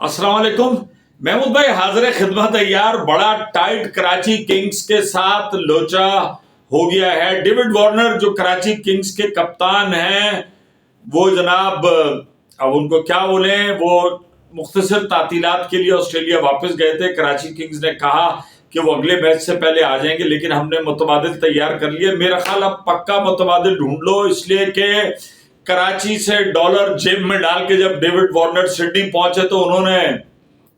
अस्सलाम वालेकुम। महमूद भाई हाजिर खिदमत है यार। बड़ा टाइट कराची किंग्स के साथ लोचा हो गया है। डेविड वार्नर जो कराची किंग्स के कप्तान हैं वो जनाब अब उनको क्या बोले, वो मुख्तसर तातीलात के लिए ऑस्ट्रेलिया वापस गए थे। कराची किंग्स ने कहा कि वो अगले मैच से पहले आ जाएंगे, लेकिन हमने मुतबादिल तैयार कर लिए। मेरा ख्याल अब पक्का मुतबादिल ढूंढ लो, इसलिए कि कराची से डॉलर जेब में डाल के जब डेविड वार्नर सिडनी पहुंचे तो उन्होंने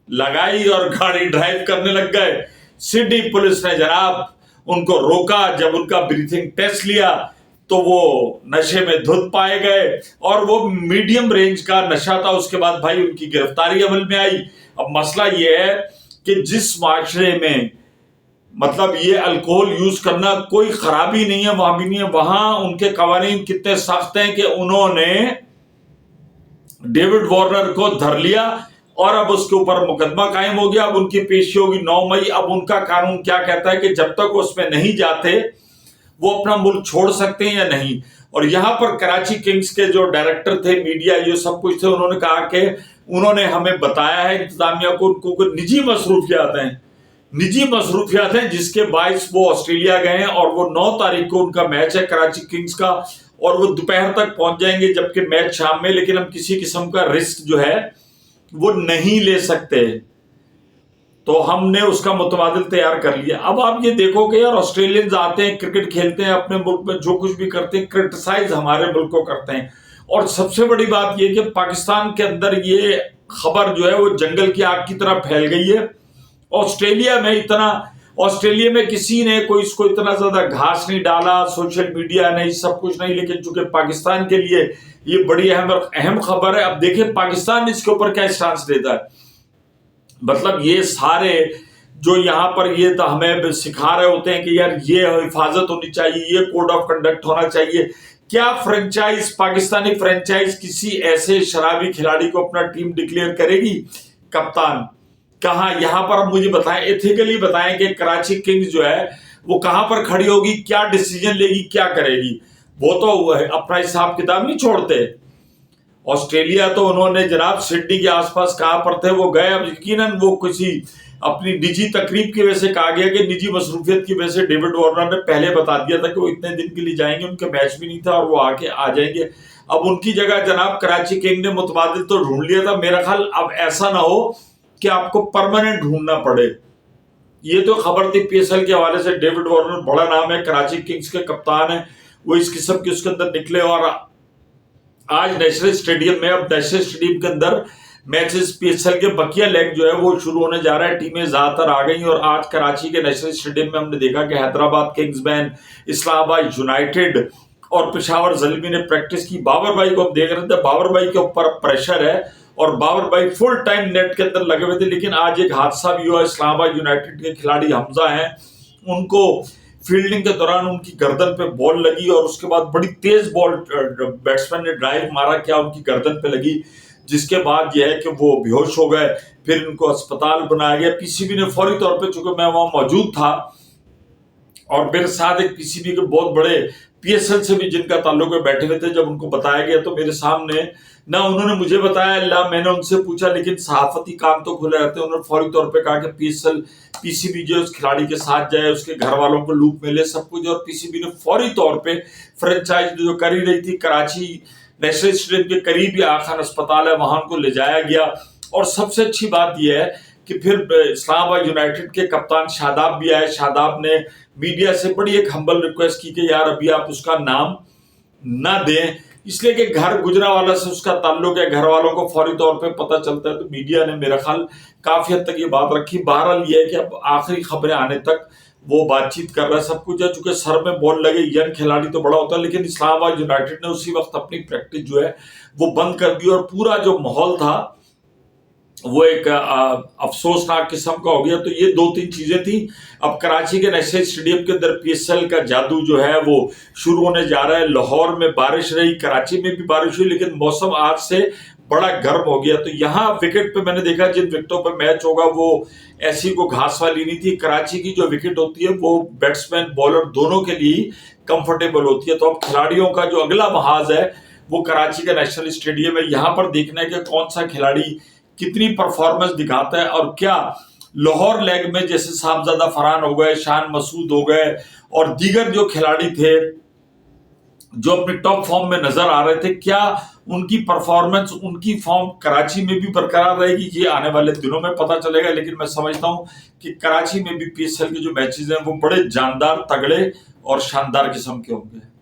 लगाई और गाड़ी ड्राइव करने लग गए। सिडनी पुलिस ने जनाब उनको रोका। जब उनका ब्रीथिंग टेस्ट लिया तो वो नशे में धुत पाए गए और वो मीडियम रेंज का नशा था। उसके बाद भाई उनकी गिरफ्तारी अमल में आई। अब मसला ये है कि जिस माशरे में मतलब ये अल्कोहल यूज करना कोई खराबी नहीं है, वहां भी नहीं है, वहां उनके कवानीन कितने सख्त हैं कि उन्होंने डेविड वार्नर को धर लिया और अब उसके ऊपर मुकदमा कायम हो गया। अब उनकी पेशी होगी 9 मई। अब उनका कानून क्या कहता है कि जब तक वो उसमें नहीं जाते वो अपना मुल्क छोड़ सकते हैं या नहीं। और यहां पर कराची किंग्स के जो डायरेक्टर थे, मीडिया ये सब कुछ थे, उन्होंने कहा कि उन्होंने हमें बताया है इंतजामिया को उनको निजी मसरूफियात हैं जिसके बायस वो ऑस्ट्रेलिया गए हैं और वो 9 तारीख को उनका मैच है कराची किंग्स का और वो दोपहर तक पहुंच जाएंगे, जबकि मैच शाम में। लेकिन हम किसी किस्म का रिस्क जो है वो नहीं ले सकते, तो हमने उसका मुतबादिल तैयार कर लिया। अब आप ये देखो कि यार ऑस्ट्रेलियंस आते हैं, क्रिकेट खेलते हैं, अपने मुल्क में जो कुछ भी करते हैं क्रिटिसाइज हमारे मुल्क को करते हैं। और सबसे बड़ी बात यह कि पाकिस्तान के अंदर ये खबर जो है वो जंगल की आग की तरह फैल गई है। ऑस्ट्रेलिया में किसी ने कोई इसको इतना ज्यादा घास नहीं डाला, सोशल मीडिया नहीं, सब कुछ नहीं, लेकिन चूंकि पाकिस्तान के लिए ये बड़ी अहम खबर है। अब देखिए पाकिस्तान इसके ऊपर क्या स्टांस देता है। मतलब ये सारे जो यहाँ पर ये तो हमें सिखा रहे होते हैं कि यार ये हिफाजत होनी चाहिए, ये कोड ऑफ कंडक्ट होना चाहिए। क्या फ्रेंचाइज, पाकिस्तानी फ्रेंचाइज किसी ऐसे शराबी खिलाड़ी को अपना टीम डिक्लेयर करेगी कप्तान? कहां? यहां पर अब मुझे बताएं, एथिकली बताएं कि कराची किंग्स जो है वो कहां पर खड़ी होगी, क्या डिसीजन लेगी, क्या करेगी। वो तो अपना हिसाब किताब नहीं छोड़ते। ऑस्ट्रेलिया तो उन्होंने जनाब सिडनी के आसपास कहां पर थे वो गए। अब यकीनन वो किसी अपनी निजी तकरीब की वजह से कहा गया कि निजी मसरूफियत की वजह से डेविड वार्नर ने पहले बता दिया था कि वो इतने दिन के लिए जाएंगे, उनके मैच भी नहीं था और वो आके आ जाएंगे। अब उनकी जगह जनाब कराची किंग ने मुतबादिल तो ढूंढ लिया था। मेरा ख्याल अब ऐसा ना हो कि आपको परमानेंट ढूंढना पड़े। ये तो खबर थी पीएसएल के हवाले से। डेविड वार्नर बड़ा नाम है, कराची किंग्स के कप्तान है, वो इस किस्म के उसके अंदर निकले और आज नेशनल स्टेडियम में, अब नेशनल स्टेडियम के अंदर मैचेस पीएसएल के बकिया लेग जो है वो शुरू होने जा रहा है। टीमें ज्यादातर आ गई और आज कराची के नेशनल स्टेडियम में हमने देखा कि Hyderabad Kings ban, Islamabad United और पेशावर ज़ल्मी ने प्रैक्टिस की। बाबर भाई को हम देख रहे थे, बाबर भाई के ऊपर प्रेशर है और बाबर भाई फुल टाइम नेट के अंदर लगे हुए थे। लेकिन आज एक हादसा भी हुआ। इस्लामाबाद यूनाइटेड के खिलाड़ी हमजा हैं, उनको फील्डिंग के दौरान उनकी गर्दन पे बॉल लगी और उसके बाद बड़ी तेज बॉल बैट्समैन ने ड्राइव मारा, क्या उनकी गर्दन पे लगी, जिसके बाद यह है कि वो बेहोश हो गए। फिर उनको अस्पताल बनाया गया। पीसीबी ने फौरी तौर पे, चूंकि मैं वहां मौजूद था और मेरे साथ एक पीसीबी के बहुत बड़े पीएसएल से भी जिनका ताल्लुक है बैठे हुए थे, जब उनको बताया गया तो मेरे सामने ना उन्होंने मुझे बताया ला मैंने उनसे पूछा, लेकिन सहाफती काम तो खुले रहते हैं। उन्होंने फौरी तौर पे कहा कि पीसीबी जो उस खिलाड़ी के साथ जाए, उसके घर वालों को लूप में ले, सब कुछ। और पीसीबी ने फौरी तौर पे फ्रेंचाइज जो कर ही रही थी, कराची नेशनल स्टेडियम के करीब ही आखान अस्पताल है, वहां उनको ले जाया गया। और सबसे अच्छी बात यह है कि फिर इस्लामाबाद यूनाइटेड के कप्तान शादाब भी आए। शादाब ने मीडिया से बड़ी एक हम्बल रिक्वेस्ट की कि यार अभी आप उसका नाम ना दें, इसलिए कि घर गुजरावाला से उसका ताल्लुक है, घर वालों को फौरी तौर पे पता चलता है। तो मीडिया ने मेरा ख्याल काफी हद तक ये बात रखी। बहरहाल ये है कि अब आखिरी खबरें आने तक वो बातचीत कर रहा है, सब कुछ है। चूंकि सर में बॉल लगे, यंग खिलाड़ी तो बड़ा होता है, लेकिन इस्लामाबाद यूनाइटेड ने उसी वक्त अपनी प्रैक्टिस जो है वो बंद कर दी और पूरा जो माहौल था वो एक अफसोसनाक किस्म का हो गया। तो ये 2-3 चीजें थी। अब कराची के नेशनल स्टेडियम के अंदर पीएसएल का जादू जो है वो शुरू होने जा रहा है। लाहौर में बारिश रही, कराची में भी बारिश हुई, लेकिन मौसम आज से बड़ा गर्म हो गया। तो यहाँ विकेट पे मैंने देखा जिन विकेटों पे मैच होगा वो ऐसी को घास वाली नहीं थी। कराची की जो विकेट होती है वो बैट्समैन बॉलर दोनों के लिए कंफर्टेबल होती है। तो अब खिलाड़ियों का जो अगला महाज है वो कराची का नेशनल स्टेडियम है। यहाँ पर देखना है कि कौन सा खिलाड़ी कितनी परफॉर्मेंस दिखाता है, और क्या लाहौर लेग में जैसे साहबजादा फरहान हो गए, शान मसूद हो गए और दीगर जो खिलाड़ी थे जो अपने टॉप फॉर्म में नजर आ रहे थे, क्या उनकी परफॉर्मेंस, उनकी फॉर्म कराची में भी बरकरार रहेगी, ये आने वाले दिनों में पता चलेगा। लेकिन मैं समझता हूं कि कराची में भी PSL के जो मैचेस हैं वो बड़े जानदार, तगड़े और शानदार किस्म के होंगे।